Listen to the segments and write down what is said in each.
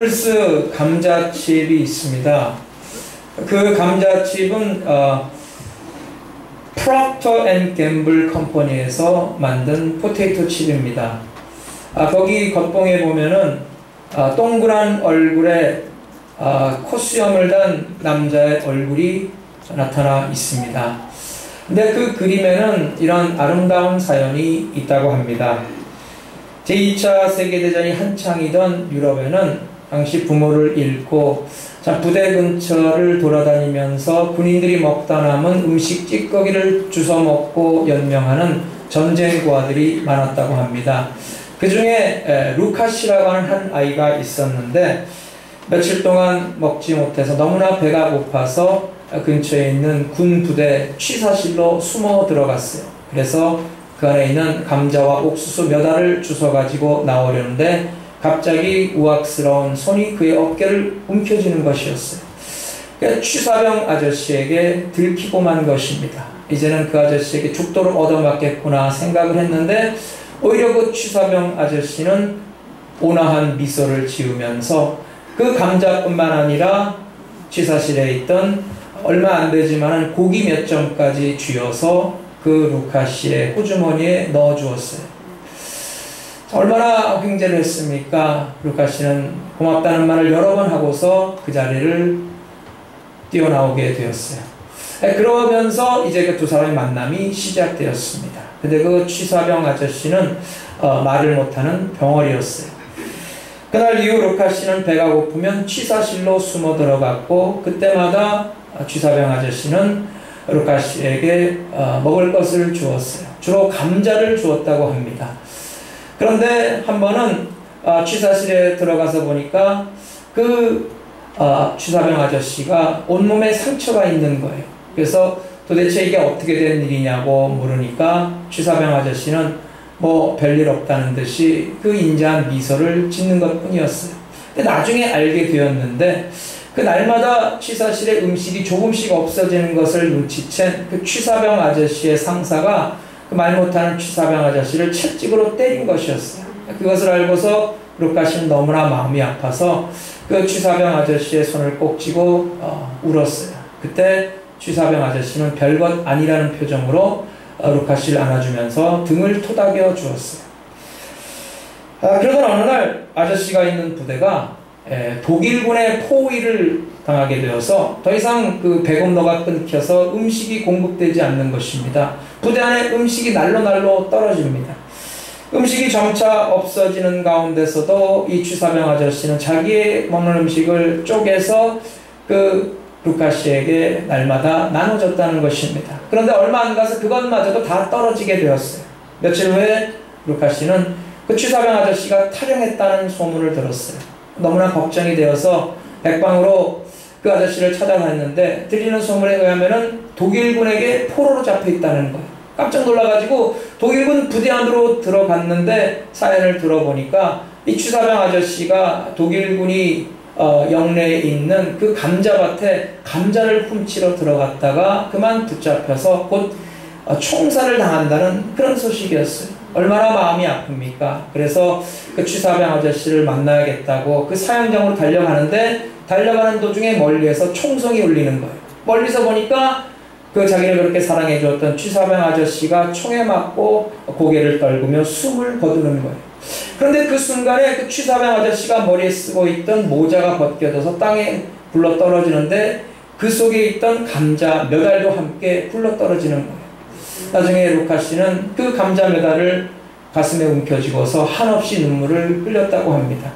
플스 감자칩이 있습니다. 그 감자칩은 프록터 앤 갬블 컴퍼니에서 만든 포테이토 칩입니다. 거기 겉봉에 보면은 동그란 얼굴에 콧수염을 단 남자의 얼굴이 나타나 있습니다. 근데 그 그림에는 이런 아름다운 사연이 있다고 합니다. 제2차 세계대전이 한창이던 유럽에는 당시 부모를 잃고 부대 근처를 돌아다니면서 군인들이 먹다 남은 음식 찌꺼기를 주워 먹고 연명하는 전쟁고아들이 많았다고 합니다. 그 중에 루카시라고 하는 한 아이가 있었는데 며칠 동안 먹지 못해서 너무나 배가 고파서 근처에 있는 군 부대 취사실로 숨어 들어갔어요. 그래서 그 안에 있는 감자와 옥수수 몇 알을 주워 가지고 나오려는데 갑자기 우악스러운 손이 그의 어깨를 움켜쥐는 것이었어요. 그러니까 취사병 아저씨에게 들키고 만 것입니다. 이제는 그 아저씨에게 죽도록 얻어맞겠구나 생각을 했는데 오히려 그 취사병 아저씨는 온화한 미소를 지으면서 그 감자뿐만 아니라 취사실에 있던 얼마 안 되지만 고기 몇 점까지 쥐어서 그 루카 씨의 호주머니에 넣어 주었어요. 얼마나 횡재를 했습니까? 루카 씨는 고맙다는 말을 여러 번 하고서 그 자리를 뛰어나오게 되었어요. 그러면서 이제 그 두 사람의 만남이 시작되었습니다. 근데 그 취사병 아저씨는 말을 못하는 병아리였어요. 그날 이후 루카 씨는 배가 고프면 취사실로 숨어 들어갔고 그때마다 취사병 아저씨는 루카 씨에게 먹을 것을 주었어요. 주로 감자를 주었다고 합니다. 그런데 한 번은 취사실에 들어가서 보니까 그 취사병 아저씨가 온몸에 상처가 있는 거예요. 그래서 도대체 이게 어떻게 된 일이냐고 물으니까 취사병 아저씨는 뭐 별일 없다는 듯이 그 인자한 미소를 짓는 것 뿐이었어요. 근데 나중에 알게 되었는데 그 날마다 취사실에 음식이 조금씩 없어지는 것을 눈치챈 그 취사병 아저씨의 상사가 그 말 못하는 취사병 아저씨를 채찍으로 때린 것이었어요. 그것을 알고서 루카 씨는 너무나 마음이 아파서 그 취사병 아저씨의 손을 꼭 쥐고 울었어요. 그때 취사병 아저씨는 별것 아니라는 표정으로 루카 씨를 안아주면서 등을 토닥여 주었어요. 그러던 어느 날 아저씨가 있는 부대가 독일군의 포위를 당하게 되어서 더 이상 그 배급로가 끊겨서 음식이 공급되지 않는 것입니다. 부대 안에 음식이 날로 떨어집니다. 음식이 점차 없어지는 가운데서도 이 취사병 아저씨는 자기의 먹는 음식을 쪼개서 그 루카 씨에게 날마다 나눠줬다는 것입니다. 그런데 얼마 안 가서 그것마저도 다 떨어지게 되었어요. 며칠 후에 루카 씨는 그 취사병 아저씨가 탈영했다는 소문을 들었어요. 너무나 걱정이 되어서 백방으로 그 아저씨를 찾아갔는데 들리는 소문에 의하면은 독일군에게 포로로 잡혀 있다는 거예요. 깜짝 놀라가지고 독일군 부대 안으로 들어갔는데 사연을 들어보니까 이 취사병 아저씨가 독일군이 영내에 있는 그 감자밭에 감자를 훔치러 들어갔다가 그만 붙잡혀서 곧 총살을 당한다는 그런 소식이었어요. 얼마나 마음이 아픕니까? 그래서 그 취사병 아저씨를 만나야겠다고 그 사형장으로 달려가는데 달려가는 도중에 멀리에서 총성이 울리는 거예요. 멀리서 보니까 그 자기를 그렇게 사랑해 주었던 취사병 아저씨가 총에 맞고 고개를 떨구며 숨을 거두는 거예요. 그런데 그 순간에 그 취사병 아저씨가 머리에 쓰고 있던 모자가 벗겨져서 땅에 굴러 떨어지는데 그 속에 있던 감자 몇 알도 함께 굴러 떨어지는 거예요. 나중에 루카 씨는 그 감자 몇 알을 가슴에 움켜쥐고서 한없이 눈물을 흘렸다고 합니다.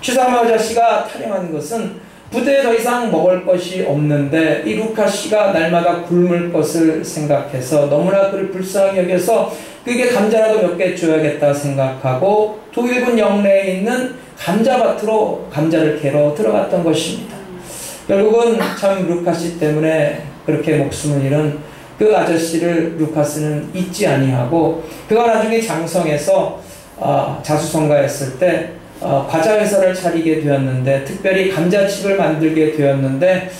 취사병 아저씨가 탈영한 것은 부대에 더 이상 먹을 것이 없는데 이 루카 씨가 날마다 굶을 것을 생각해서 너무나 그를 불쌍히 여겨서 그게 감자라도 몇 개 줘야겠다 생각하고 독일군 영내에 있는 감자밭으로 감자를 캐러 들어갔던 것입니다. 결국은 참 루카 씨 때문에 그렇게 목숨을 잃은 그 아저씨를 루카스는 잊지 아니하고 그가 나중에 장성에서 자수성가했을 때 과자 회사를 차리게 되었는데 특별히 감자칩을 만들게 되었는데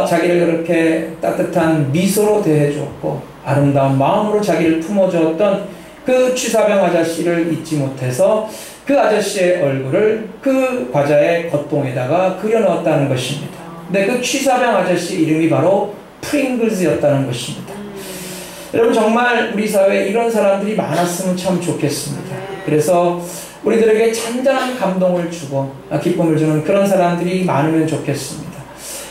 자기를 그렇게 따뜻한 미소로 대해주었고 아름다운 마음으로 자기를 품어주었던 그 취사병 아저씨를 잊지 못해서 그 아저씨의 얼굴을 그 과자의 겉봉에다가 그려 넣었다는 것입니다. 근데 그 취사병 아저씨 이름이 바로 프링글즈였다는 것입니다. 여러분, 정말 우리 사회에 이런 사람들이 많았으면 참 좋겠습니다. 그래서 우리들에게 잔잔한 감동을 주고 기쁨을 주는 그런 사람들이 많으면 좋겠습니다.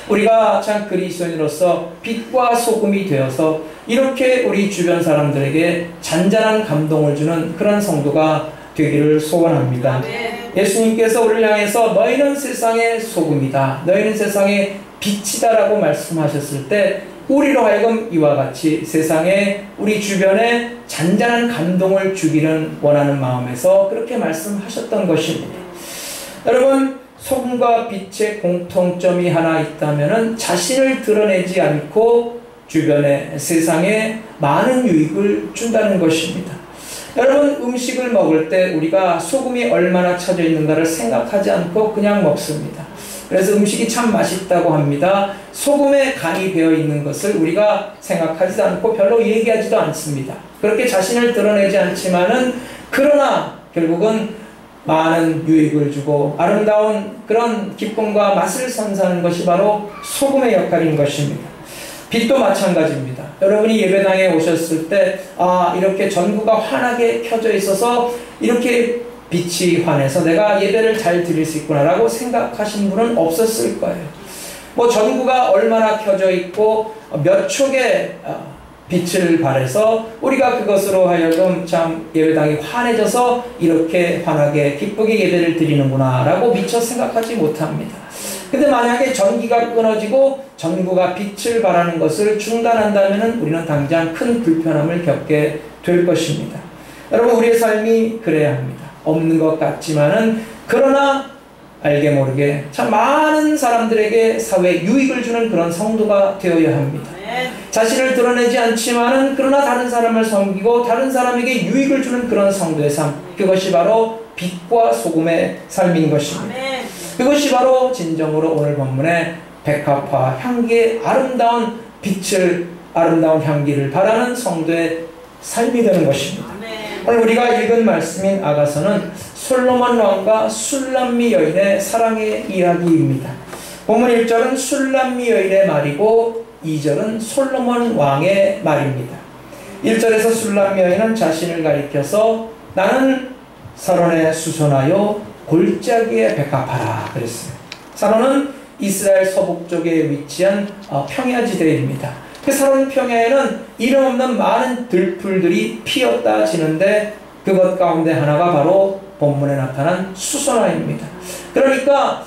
우리가 참 그리스도인으로서 빛과 소금이 되어서 이렇게 우리 주변 사람들에게 잔잔한 감동을 주는 그런 성도가 되기를 소원합니다. 예수님께서 우리를 향해서 너희는 세상의 소금이다, 너희는 세상의 빛이다 라고 말씀하셨을 때 우리로 하여금 이와 같이 세상에 우리 주변에 잔잔한 감동을 주기를 원하는 마음에서 그렇게 말씀하셨던 것입니다. 여러분, 소금과 빛의 공통점이 하나 있다면 자신을 드러내지 않고 주변에 세상에 많은 유익을 준다는 것입니다. 여러분, 음식을 먹을 때 우리가 소금이 얼마나 쳐져 있는가를 생각하지 않고 그냥 먹습니다. 그래서 음식이 참 맛있다고 합니다. 소금에 간이 배어 있는 것을 우리가 생각하지도 않고 별로 얘기하지도 않습니다. 그렇게 자신을 드러내지 않지만은 그러나 결국은 많은 유익을 주고 아름다운 그런 기쁨과 맛을 선사하는 것이 바로 소금의 역할인 것입니다. 빛도 마찬가지입니다. 여러분이 예배당에 오셨을 때 이렇게 전구가 환하게 켜져 있어서 이렇게 빛이 환해서 내가 예배를 잘 드릴 수 있구나 라고 생각하신 분은 없었을 거예요. 뭐 전구가 얼마나 켜져 있고 몇 촉의 빛을 발해서 우리가 그것으로 하여금 참 예배당이 환해져서 이렇게 환하게 기쁘게 예배를 드리는구나 라고 미처 생각하지 못합니다. 근데 만약에 전기가 끊어지고 전구가 빛을 발하는 것을 중단한다면 우리는 당장 큰 불편함을 겪게 될 것입니다. 여러분, 우리의 삶이 그래야 합니다. 없는 것 같지만은 그러나 알게 모르게 참 많은 사람들에게 사회에 유익을 주는 그런 성도가 되어야 합니다. 자신을 드러내지 않지만은 그러나 다른 사람을 섬기고 다른 사람에게 유익을 주는 그런 성도의 삶, 그것이 바로 빛과 소금의 삶인 것입니다. 그것이 바로 진정으로 오늘 본문의 백합화 향기의 아름다운 빛을, 아름다운 향기를 바라는 성도의 삶이 되는 것입니다. 오늘 우리가 읽은 말씀인 아가서는 솔로몬 왕과 술람미 여인의 사랑의 이야기입니다. 본문 1절은 술람미 여인의 말이고 2절은 솔로몬 왕의 말입니다. 1절에서 술람미 여인은 자신을 가리켜서 나는 사론에 수선하여 골짜기에 백합하라 그랬어요. 사론은 이스라엘 서북쪽에 위치한 평야지대입니다. 그 사론 평야에는 이름 없는 많은 들풀들이 피었다 지는데 그것 가운데 하나가 바로 본문에 나타난 수선화입니다. 그러니까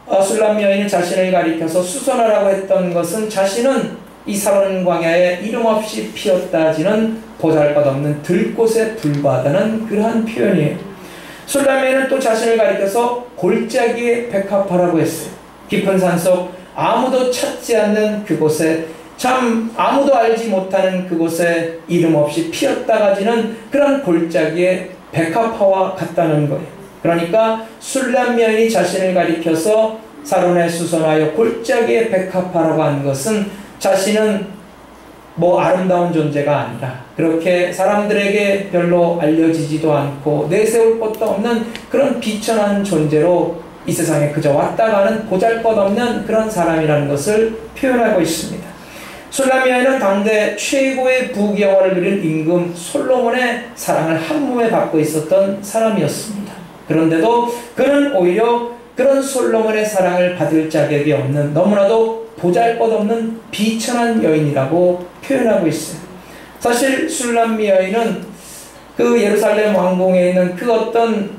술람미 여인은 자신을 가리켜서 수선화라고 했던 것은 자신은 이 사론 광야에 이름 없이 피었다 지는 보잘것없는 들꽃에 불과하다는 그러한 표현이에요. 술람미 여인은 또 자신을 가리켜서 골짜기에 백합화라고 했어요. 깊은 산속 아무도 찾지 않는 그곳에 참 아무도 알지 못하는 그곳에 이름 없이 피었다가 지는 그런 골짜기에 백합화와 같다는 거예요. 그러니까 술람미 여인이 자신을 가리켜서 사론에 수선하여 골짜기에 백합화라고 하는 것은 자신은 뭐 아름다운 존재가 아니라 그렇게 사람들에게 별로 알려지지도 않고 내세울 것도 없는 그런 비천한 존재로 이 세상에 그저 왔다 가는 보잘것없는 그런 사람이라는 것을 표현하고 있습니다. 술람미 여인은 당대 최고의 부귀영화를 누린 임금 솔로몬의 사랑을 한 몸에 받고 있었던 사람이었습니다. 그런데도 그는 오히려 그런 솔로몬의 사랑을 받을 자격이 없는 너무나도 보잘것없는 비천한 여인이라고 표현하고 있어요. 사실 술람미 여인은 그 예루살렘 왕궁에 있는 그 어떤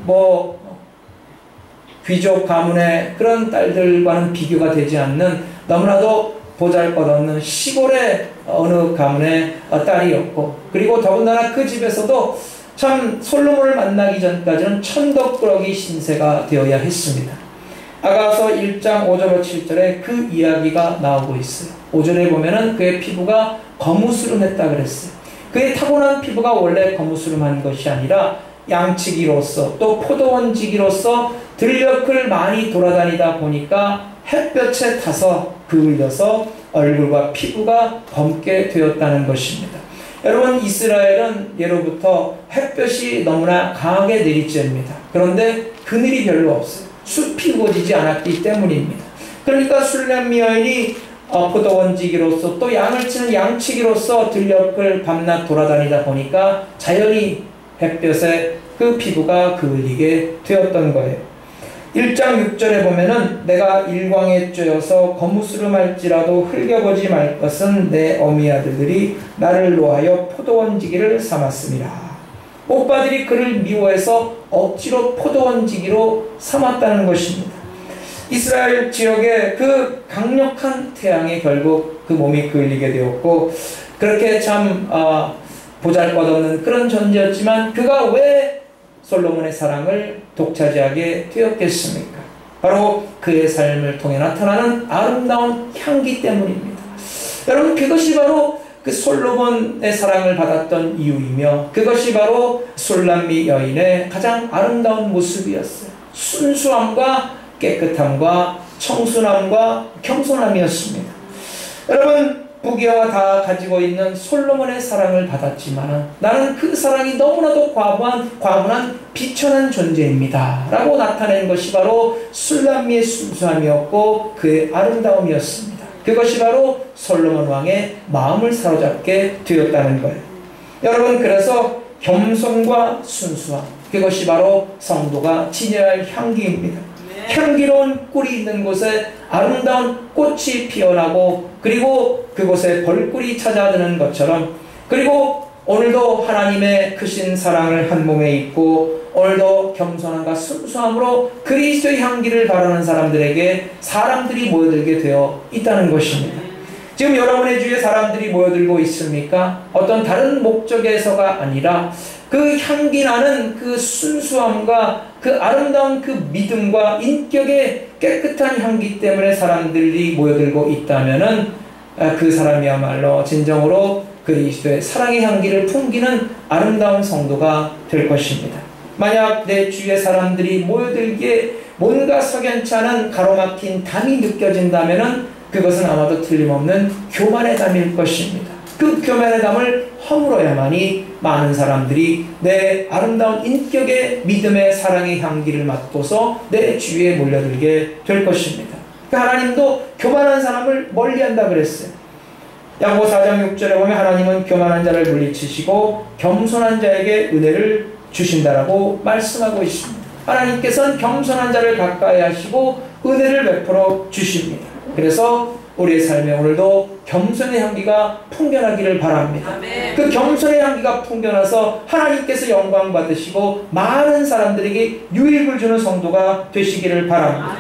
귀족 가문의 그런 딸들과는 비교가 되지 않는 너무나도 보잘것없는 시골의 어느 가문의 딸이었고, 그리고 더군다나 그 집에서도 참 솔로몬을 만나기 전까지는 천덕꾸러기 신세가 되어야 했습니다. 아가서 1장 5절로 7절에 그 이야기가 나오고 있어요. 5절에 보면은 그의 피부가 거무스름했다 그랬어요. 그의 타고난 피부가 원래 거무스름한 것이 아니라 양치기로서 또 포도원지기로서 들녘을 많이 돌아다니다 보니까 햇볕에 타서 그을려서 얼굴과 피부가 검게 되었다는 것입니다. 여러분, 이스라엘은 예로부터 햇볕이 너무나 강하게 내리쬐입니다. 그런데 그늘이 별로 없어요. 숲이 우거지지 않았기 때문입니다. 그러니까 술람미 여인이 포도원지기로서 또 양을 치는 양치기로서 들녘을 밤낮 돌아다니다 보니까 자연히 햇볕에 그 피부가 그을리게 되었던 거예요. 1장 6절에 보면은 내가 일광에 쬐어서 거무스름할지라도 흘겨보지 말 것은 내 어미 아들들이 나를 놓아여 포도원지기를 삼았음이라. 오빠들이 그를 미워해서 억지로 포도원지기로 삼았다는 것입니다. 이스라엘 지역의 그 강력한 태양에 결국 그 몸이 그을리게 되었고, 그렇게 참 보잘것없는 그런 존재였지만 그가 왜 솔로몬의 사랑을 독차지하게 되었겠습니까? 바로 그의 삶을 통해 나타나는 아름다운 향기 때문입니다. 여러분, 그것이 바로 그 솔로몬의 사랑을 받았던 이유이며 그것이 바로 술람미 여인의 가장 아름다운 모습이었어요. 순수함과 깨끗함과 청순함과 겸손함이었습니다. 여러분, 부귀와 다 가지고 있는 솔로몬의 사랑을 받았지만 나는 그 사랑이 너무나도 과분한 비천한 존재입니다 라고 나타낸 것이 바로 술람미의 순수함이었고 그의 아름다움이었습니다. 그것이 바로 솔로몬 왕의 마음을 사로잡게 되었다는 거예요. 여러분, 그래서 겸손과 순수함, 그것이 바로 성도가 지녀야 할 향기입니다. 향기로운 꿀이 있는 곳에 아름다운 꽃이 피어나고 그리고 그곳에 벌꿀이 찾아드는 것처럼, 그리고 오늘도 하나님의 크신 사랑을 한 몸에 입고 오늘도 겸손함과 순수함으로 그리스도의 향기를 바라는 사람들이 모여들게 되어 있다는 것입니다. 지금 여러분의 주위에 사람들이 모여들고 있습니까? 어떤 다른 목적에서가 아니라 그 향기 나는 그 순수함과 그 아름다운 그 믿음과 인격의 깨끗한 향기 때문에 사람들이 모여들고 있다면은 그 사람이야말로 진정으로 그리스도의 사랑의 향기를 풍기는 아름다운 성도가 될 것입니다. 만약 내 주위에 사람들이 모여들기에 뭔가 석연치 않은 가로막힌 담이 느껴진다면은 그것은 아마도 틀림없는 교만의 담일 것입니다. 그 교만의 담을 허물어야만이 많은 사람들이 내 아름다운 인격의 믿음의 사랑의 향기를 맡고서 내 주위에 몰려들게 될 것입니다. 하나님도 교만한 사람을 멀리한다 그랬어요. 야고보 4장 6절에 보면 하나님은 교만한 자를 물리치시고 겸손한 자에게 은혜를 주신다라고 말씀하고 있습니다. 하나님께서는 겸손한 자를 가까이 하시고 은혜를 베풀어 주십니다. 그래서 우리의 삶에 오늘도 겸손의 향기가 풍겨나기를 바랍니다. 아멘. 그 겸손의 향기가 풍겨나서 하나님께서 영광 받으시고 많은 사람들에게 유익을 주는 성도가 되시기를 바랍니다.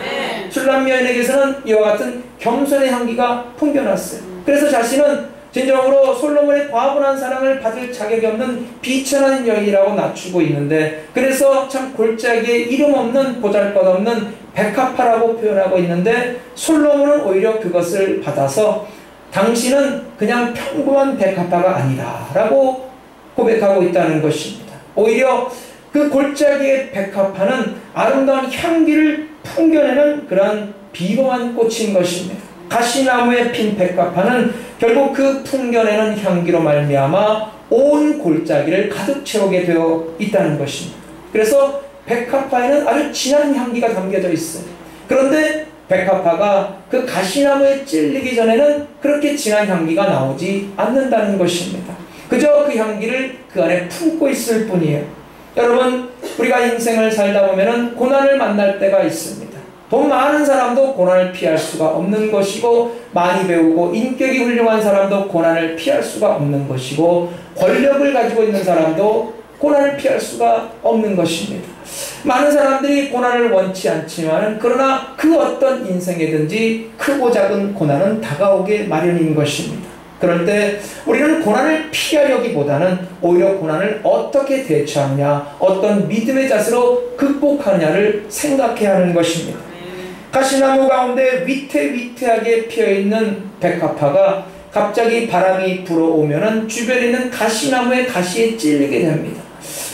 술람미 여인에게서는 이와 같은 겸손의 향기가 풍겨났어요. 그래서 자신은 진정으로 솔로몬의 과분한 사랑을 받을 자격이 없는 비천한 여인이라고 낮추고 있는데, 그래서 참 골짜기에 이름 없는 보잘것없는 백합화라고 표현하고 있는데, 솔로몬은 오히려 그것을 받아서 당신은 그냥 평범한 백합화가 아니다 라고 고백하고 있다는 것입니다. 오히려 그 골짜기의 백합화는 아름다운 향기를 풍겨내는 그런 비범한 꽃인 것입니다. 가시나무에 핀 백합화는 결국 그 풍겨내는 향기로 말미암아 온 골짜기를 가득 채우게 되어 있다는 것입니다. 그래서 백합화에는 아주 진한 향기가 담겨져 있어요. 그런데 백합화가 그 가시나무에 찔리기 전에는 그렇게 진한 향기가 나오지 않는다는 것입니다. 그저 그 향기를 그 안에 품고 있을 뿐이에요. 여러분, 우리가 인생을 살다 보면은 고난을 만날 때가 있습니다. 돈 많은 사람도 고난을 피할 수가 없는 것이고, 많이 배우고 인격이 훌륭한 사람도 고난을 피할 수가 없는 것이고, 권력을 가지고 있는 사람도 고난을 피할 수가 없는 것입니다. 많은 사람들이 고난을 원치 않지만 그러나 그 어떤 인생에든지 크고 작은 고난은 다가오게 마련인 것입니다. 그럴 때 우리는 고난을 피하려기보다는 오히려 고난을 어떻게 대처하냐, 어떤 믿음의 자세로 극복하냐를 생각해야 하는 것입니다. 가시나무 가운데 위태위태하게 피어있는 백합화가 갑자기 바람이 불어오면은 주변에 있는 가시나무의 가시에 찔리게 됩니다.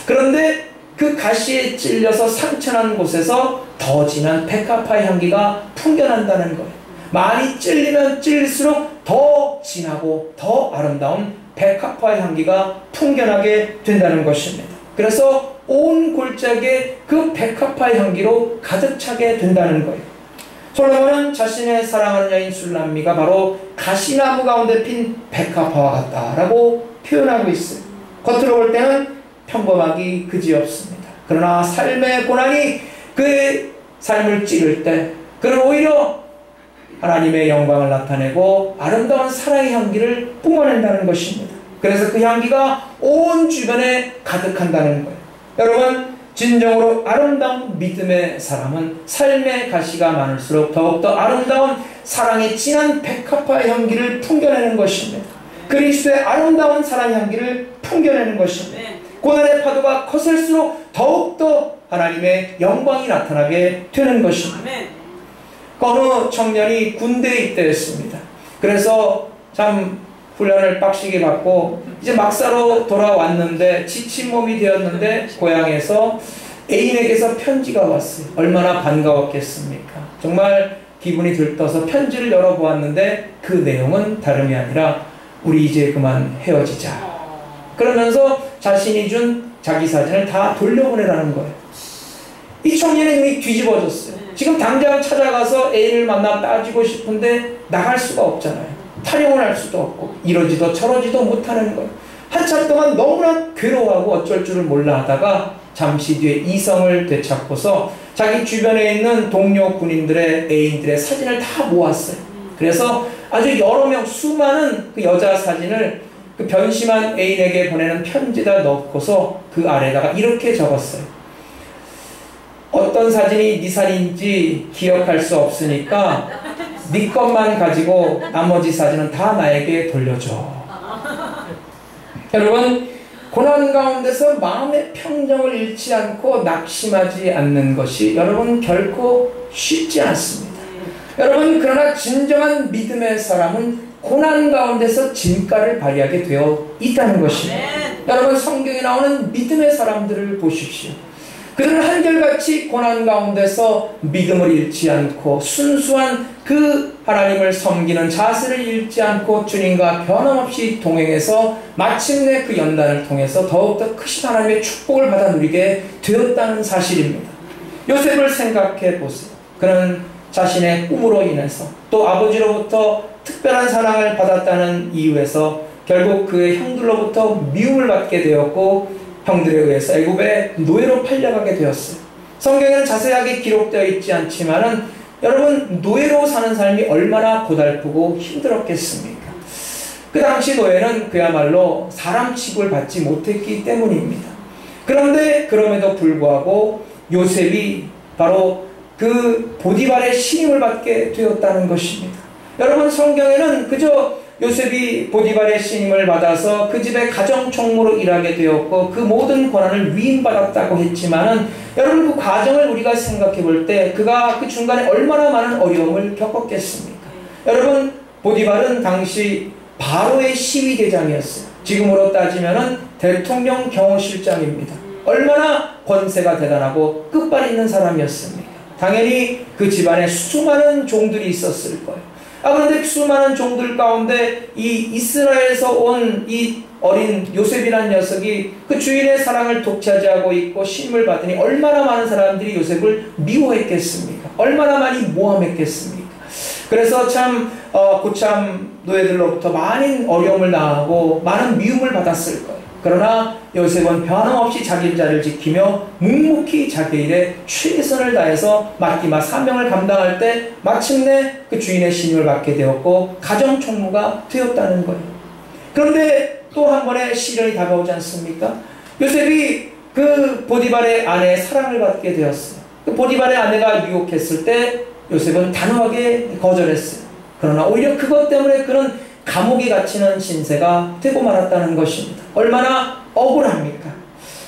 그런데 그 가시에 찔려서 상처난 곳에서 더 진한 백합화의 향기가 풍겨난다는 거예요. 많이 찔리면 찔릴수록 더 진하고 더 아름다운 백합화의 향기가 풍겨나게 된다는 것입니다. 그래서 온 골짜기에 그 백합화의 향기로 가득 차게 된다는 거예요. 솔로몬은 자신의 사랑하는 여인 술람미가 바로 가시나무 가운데 핀 백합화와 같다라고 표현하고 있어요. 겉으로 볼 때는 평범하기 그지없습니다. 그러나 삶의 고난이 그의 삶을 찌를 때 그는 오히려 하나님의 영광을 나타내고 아름다운 사랑의 향기를 뿜어낸다는 것입니다. 그래서 그 향기가 온 주변에 가득한다는 거예요. 여러분, 진정으로 아름다운 믿음의 사람은 삶의 가시가 많을수록 더욱더 아름다운 사랑의 진한 백합화의 향기를 풍겨내는 것입니다. 그리스도의 아름다운 사랑의 향기를 풍겨내는 것입니다. 고난의 파도가 거셀수록 더욱더 하나님의 영광이 나타나게 되는 것입니다. 어느 청년이 군대에 입대했습니다. 그래서 참 훈련을 빡시게 받고 이제 막사로 돌아왔는데 지친 몸이 되었는데 고향에서 애인에게서 편지가 왔어요. 얼마나 반가웠겠습니까? 정말 기분이 들떠서 편지를 열어보았는데 그 내용은 다름이 아니라 우리 이제 그만 헤어지자. 그러면서 자신이 준 자기 사진을 다 돌려보내라는 거예요. 이 청년의 눈이 뒤집어졌어요. 지금 당장 찾아가서 애인을 만나 따지고 싶은데 나갈 수가 없잖아요. 타령을 할 수도 없고 이러지도 저러지도 못하는 거예요. 한참 동안 너무나 괴로워하고 어쩔 줄을 몰라 하다가 잠시 뒤에 이성을 되찾고서 자기 주변에 있는 동료 군인들의 애인들의 사진을 다 모았어요. 그래서 아주 여러 명 수많은 그 여자 사진을 그 변심한 애인에게 보내는 편지에다 넣고서 그 아래다가 이렇게 적었어요. 어떤 사진이 네 사진인지 기억할 수 없으니까 네 것만 가지고 나머지 사진은 다 나에게 돌려줘. 여러분, 고난 가운데서 마음의 평정을 잃지 않고 낙심하지 않는 것이 여러분 결코 쉽지 않습니다. 여러분, 그러나 진정한 믿음의 사람은 고난 가운데서 진가를 발휘하게 되어 있다는 것입니다. 여러분, 성경에 나오는 믿음의 사람들을 보십시오. 그들은 한결같이 고난 가운데서 믿음을 잃지 않고 순수한 그 하나님을 섬기는 자세를 잃지 않고 주님과 변함없이 동행해서 마침내 그 연단을 통해서 더욱더 크신 하나님의 축복을 받아 누리게 되었다는 사실입니다. 요셉을 생각해 보세요. 그는 자신의 꿈으로 인해서 또 아버지로부터 특별한 사랑을 받았다는 이유에서 결국 그의 형들로부터 미움을 받게 되었고 형들에 의해서 애굽의 노예로 팔려가게 되었어요. 성경에는 자세하게 기록되어 있지 않지만은 여러분, 노예로 사는 삶이 얼마나 고달프고 힘들었겠습니까? 그 당시 노예는 그야말로 사람 취급을 받지 못했기 때문입니다. 그런데 그럼에도 불구하고 요셉이 바로 그 보디발의 신임을 받게 되었다는 것입니다. 여러분, 성경에는 그저 요셉이 보디발의 신임을 받아서 그 집의 가정총무로 일하게 되었고 그 모든 권한을 위임받았다고 했지만은 여러분, 그 과정을 우리가 생각해 볼 때 그가 그 중간에 얼마나 많은 어려움을 겪었겠습니까? 여러분, 보디발은 당시 바로의 시위대장이었어요. 지금으로 따지면은 대통령 경호실장입니다. 얼마나 권세가 대단하고 끝발 있는 사람이었습니까? 당연히 그 집안에 수많은 종들이 있었을 거예요. 그런데 수많은 종들 가운데 이 이스라엘에서 온 이 어린 요셉이라는 녀석이 그 주인의 사랑을 독차지하고 있고 신임을 받으니 얼마나 많은 사람들이 요셉을 미워했겠습니까? 얼마나 많이 모함했겠습니까? 그래서 참 고참 노예들로부터 많은 어려움을 당하고 많은 미움을 받았을 거예요. 그러나 요셉은 변함없이 자기 자리를 지키며 묵묵히 자기 일에 최선을 다해서 맡기마 사명을 감당할 때 마침내 그 주인의 신임을 받게 되었고 가정총무가 되었다는 거예요. 그런데 또 한 번의 시련이 다가오지 않습니까? 요셉이 그 보디발의 아내의 사랑을 받게 되었어요. 그 보디발의 아내가 유혹했을 때 요셉은 단호하게 거절했어요. 그러나 오히려 그것 때문에 그는 감옥에 갇히는 신세가 되고 말았다는 것입니다. 얼마나 억울합니까?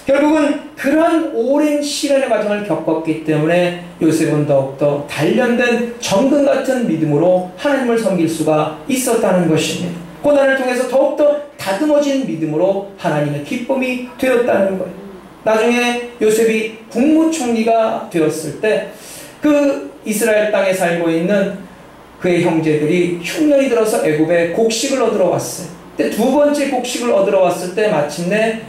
결국은 그러한 오랜 시련의 과정을 겪었기 때문에 요셉은 더욱더 단련된 정금 같은 믿음으로 하나님을 섬길 수가 있었다는 것입니다. 고난을 통해서 더욱더 다듬어진 믿음으로 하나님의 기쁨이 되었다는 거예요. 나중에 요셉이 국무총리가 되었을 때 그 이스라엘 땅에 살고 있는 그의 형제들이 흉년이 들어서 애굽에 곡식을 얻으러 왔어요. 근데 두 번째 곡식을 얻으러 왔을 때 마침내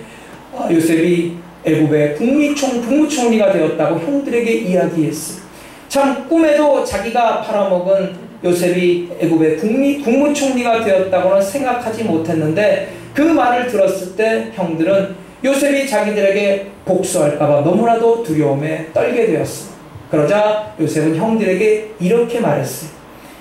요셉이 애굽의 국무총리가 되었다고 형들에게 이야기했어요. 참 꿈에도 자기가 팔아먹은 요셉이 애굽의 국무총리가 되었다고는 생각하지 못했는데 그 말을 들었을 때 형들은 요셉이 자기들에게 복수할까봐 너무나도 두려움에 떨게 되었어요. 그러자 요셉은 형들에게 이렇게 말했어요.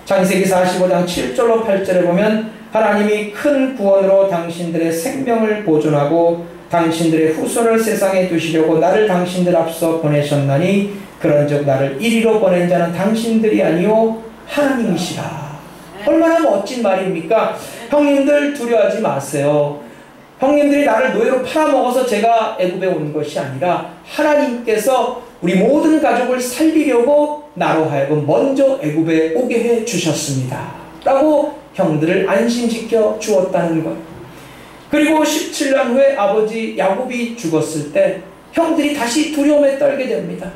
창세기 45장 7절로 8절에 보면 하나님이 큰 구원으로 당신들의 생명을 보존하고 당신들의 후손을 세상에 두시려고 나를 당신들 앞서 보내셨나니 그런즉 나를 이리로 보낸 자는 당신들이 아니요 하나님이시라. 얼마나 멋진 말입니까? 형님들 두려워하지 마세요. 형님들이 나를 노예로 팔아먹어서 제가 애굽에 온 것이 아니라 하나님께서 우리 모든 가족을 살리려고 나로 하여금 먼저 애굽에 오게 해 주셨습니다. 라고 형들을 안심시켜 주었다는 것. 그리고 17년 후에 아버지 야곱이 죽었을 때 형들이 다시 두려움에 떨게 됩니다.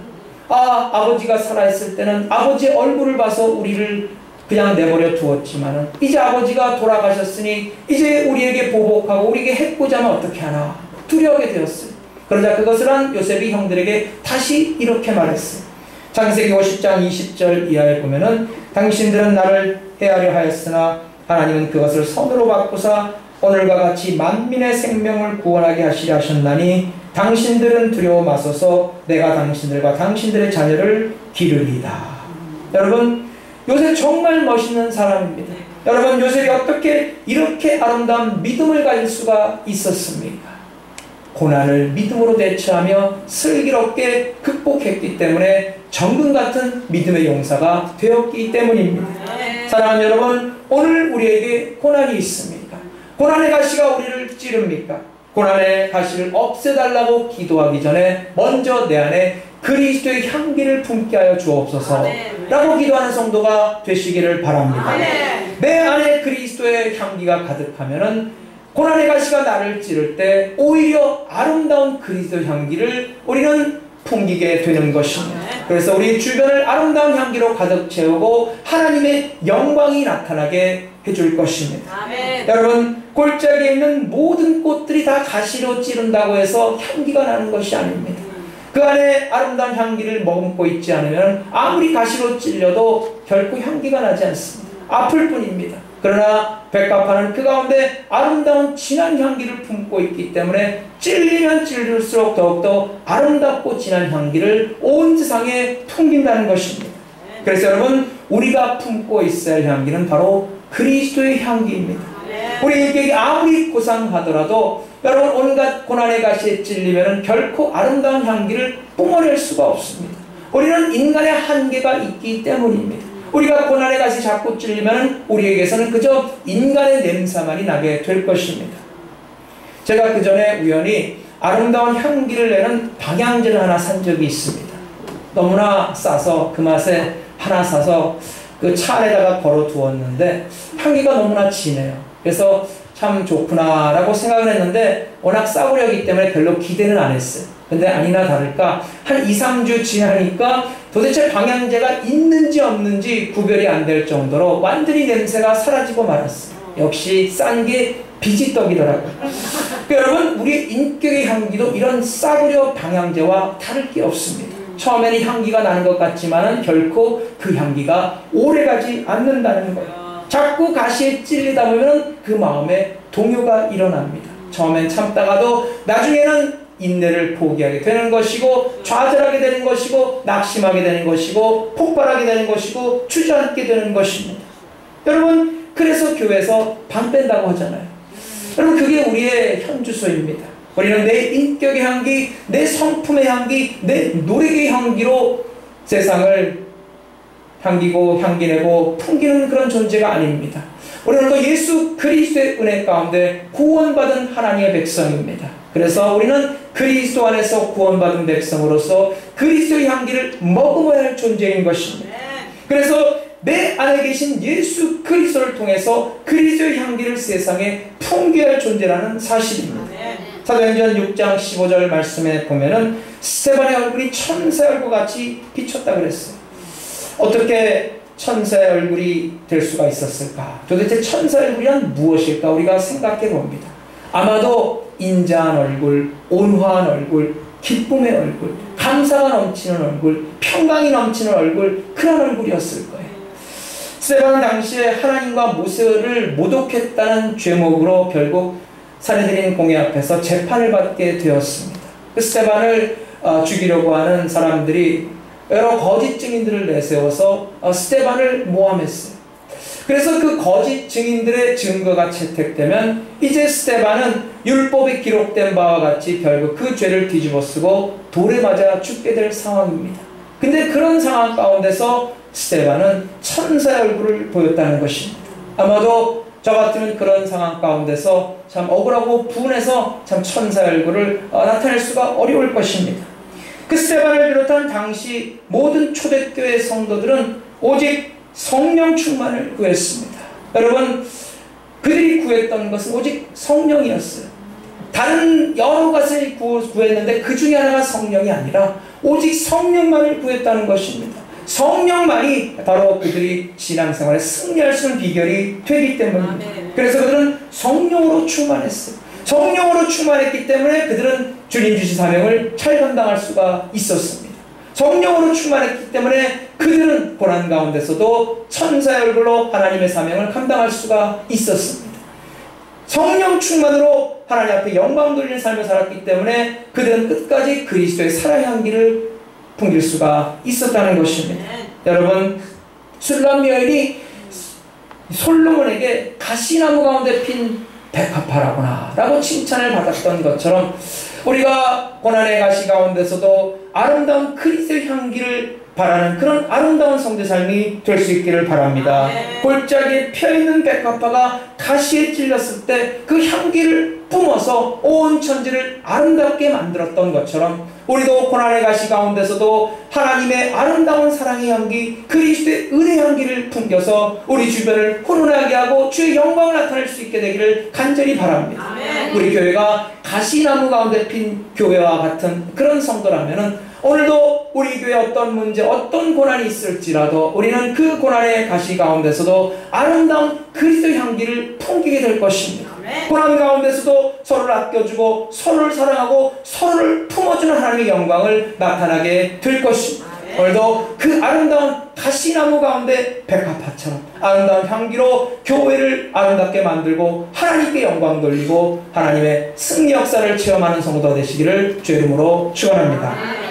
아버지가 살아있을 때는 아버지의 얼굴을 봐서 우리를 그냥 내버려 두었지만은 이제 아버지가 돌아가셨으니 이제 우리에게 보복하고 우리에게 해코자면 어떻게 하나 두려워하게 되었어요. 그러자 그것을 한 요셉이 형들에게 다시 이렇게 말했어요. 창세기 50장 20절 이하에 보면은 당신들은 나를 해하려 하였으나 하나님은 그것을 선으로 바꾸사 오늘과 같이 만민의 생명을 구원하게 하시려 하셨나니 당신들은 두려워 마소서 내가 당신들과 당신들의 자녀를 기르리이다. 여러분, 요셉 정말 멋있는 사람입니다. 여러분, 요셉이 어떻게 이렇게 아름다운 믿음을 가질 수가 있었습니까? 고난을 믿음으로 대처하며 슬기롭게 극복했기 때문에 정금 같은 믿음의 용사가 되었기 때문입니다. 사랑하는 여러분, 오늘 우리에게 고난이 있습니까? 고난의 가시가 우리를 찌릅니까? 고난의 가시를 없애달라고 기도하기 전에 먼저 내 안에 그리스도의 향기를 품게 하여 주옵소서 라고 기도하는 성도가 되시기를 바랍니다. 내 안에 그리스도의 향기가 가득하면은 고난의 가시가 나를 찌를 때 오히려 아름다운 그리스도의 향기를 우리는 풍기게 되는 것입니다. 그래서 우리 주변을 아름다운 향기로 가득 채우고 하나님의 영광이 나타나게 해줄 것입니다. 여러분, 골짜기에 있는 모든 꽃들이 다 가시로 찌른다고 해서 향기가 나는 것이 아닙니다. 그 안에 아름다운 향기를 머금고 있지 않으면 아무리 가시로 찔려도 결코 향기가 나지 않습니다. 아플 뿐입니다. 그러나 백합화는 그 가운데 아름다운 진한 향기를 품고 있기 때문에 찔리면 찔릴수록 더욱더 아름답고 진한 향기를 온 세상에 풍긴다는 것입니다. 그래서 여러분, 우리가 품고 있어야 할 향기는 바로 그리스도의 향기입니다. 우리 인격이 아무리 고상하더라도 여러분, 온갖 고난의 가시에 찔리면 결코 아름다운 향기를 뿜어낼 수가 없습니다. 우리는 인간의 한계가 있기 때문입니다. 우리가 고난의 가시 자꾸 찔리면 우리에게서는 그저 인간의 냄새만이 나게 될 것입니다. 제가 그 전에 우연히 아름다운 향기를 내는 방향제를 하나 산 적이 있습니다. 너무나 싸서 그 맛에 하나 사서 그 차 안에다가 걸어 두었는데 향기가 너무나 진해요. 그래서 참 좋구나 라고 생각을 했는데 워낙 싸구려기 때문에 별로 기대는 안 했어요. 근데 아니나 다를까 한 2, 3주 지나니까 도대체 방향제가 있는지 없는지 구별이 안 될 정도로 완전히 냄새가 사라지고 말았어요. 역시 싼 게 빚이 떡이더라고요. 여러분, 우리의 인격의 향기도 이런 싸구려 방향제와 다를 게 없습니다. 처음에는 향기가 나는 것 같지만은 결코 그 향기가 오래가지 않는다는 거예요. 자꾸 가시에 찔리다 보면 그 마음에 동요가 일어납니다. 처음엔 참다가도 나중에는 인내를 포기하게 되는 것이고 좌절하게 되는 것이고 낙심하게 되는 것이고 폭발하게 되는 것이고 주저앉게 되는 것입니다. 여러분, 그래서 교회에서 방 뺀다고 하잖아요. 여러분, 그게 우리의 현주소입니다. 우리는 내 인격의 향기, 내 성품의 향기, 내 노력의 향기로 세상을 향기고 향기내고 풍기는 그런 존재가 아닙니다. 우리는 또 예수 그리스도의 은혜 가운데 구원받은 하나님의 백성입니다. 그래서 우리는 그리스도 안에서 구원받은 백성으로서 그리스도의 향기를 머금어야 할 존재인 것입니다. 그래서 내 안에 계신 예수 그리스도를 통해서 그리스도의 향기를 세상에 풍겨야 할 존재라는 사실입니다. 사도행전 6장 15절 말씀에 보면은 스데반의 얼굴이 천사의 얼굴 같이 비쳤다고 그랬어요. 어떻게 천사의 얼굴이 될 수가 있었을까? 도대체 천사의 얼굴이란 무엇일까? 우리가 생각해 봅니다. 아마도 인자한 얼굴, 온화한 얼굴, 기쁨의 얼굴, 감사가 넘치는 얼굴, 평강이 넘치는 얼굴, 그런 얼굴이었을 거예요. 스데반은 당시에 하나님과 모세를 모독했다는 죄목으로 결국 산헤드린 공회 앞에서 재판을 받게 되었습니다. 그 스데반을 죽이려고 하는 사람들이 여러 거짓 증인들을 내세워서 스데반을 모함했어요. 그래서 그 거짓 증인들의 증거가 채택되면 이제 스데반은 율법에 기록된 바와 같이 결국 그 죄를 뒤집어쓰고 돌에 맞아 죽게 될 상황입니다. 근데 그런 상황 가운데서 스데반은 천사의 얼굴을 보였다는 것입니다. 아마도 저 같으면 그런 상황 가운데서 참 억울하고 분해서 참 천사의 얼굴을 나타낼 수가 어려울 것입니다. 그 스데반을 비롯한 당시 모든 초대교회 성도들은 오직 성령 충만을 구했습니다. 여러분, 그들이 구했던 것은 오직 성령이었어요. 다른 여러 가지를 구했는데 그 중에 하나가 성령이 아니라 오직 성령만을 구했다는 것입니다. 성령만이 바로 그들이 신앙생활에 승리할 수 있는 비결이 되기 때문입니다. 그래서 그들은 성령으로 충만했어요. 성령으로 충만했기 때문에 그들은 주님 주신 사명을 잘 감당할 수가 있었습니다. 성령으로 충만했기 때문에 그들은 고난 가운데서도 천사의 얼굴로 하나님의 사명을 감당할 수가 있었습니다. 성령 충만으로 하나님 앞에 영광 돌리는 삶을 살았기 때문에 그들은 끝까지 그리스도의 사랑의 향기를 풍길 수가 있었다는 것입니다. 여러분, 술람 여인이 솔로몬에게 가시나무 가운데 핀 백합화라구나 라고 칭찬을 받았던 것처럼 우리가 고난의 가시 가운데서도 아름다운 그리스도의 향기를 바라는 그런 아름다운 성도의 삶이 될 수 있기를 바랍니다. 골짜기에 펴있는 백합화가 가시에 찔렸을 때 그 향기를 뿜어서 온 천지를 아름답게 만들었던 것처럼 우리도 고난의 가시 가운데서도 하나님의 아름다운 사랑의 향기, 그리스도의 은혜의 향기를 풍겨서 우리 주변을 훈훈하게 하고 주의 영광을 나타낼 수 있게 되기를 간절히 바랍니다. 우리 교회가 가시나무 가운데 핀 교회와 같은 그런 성도라면은 오늘도 우리 교회에 어떤 문제, 어떤 고난이 있을지라도 우리는 그 고난의 가시 가운데서도 아름다운 그리스도의 향기를 풍기게 될 것입니다. 고난 가운데서도 서로를 아껴주고 서로를 사랑하고 서로를 품어주는 하나님의 영광을 나타나게 될 것입니다. 오늘도 그 아름다운 가시나무 가운데 백합화처럼 아름다운 향기로 교회를 아름답게 만들고 하나님께 영광 돌리고 하나님의 승리 역사를 체험하는 성도가 되시기를 주의 이름으로 축원합니다.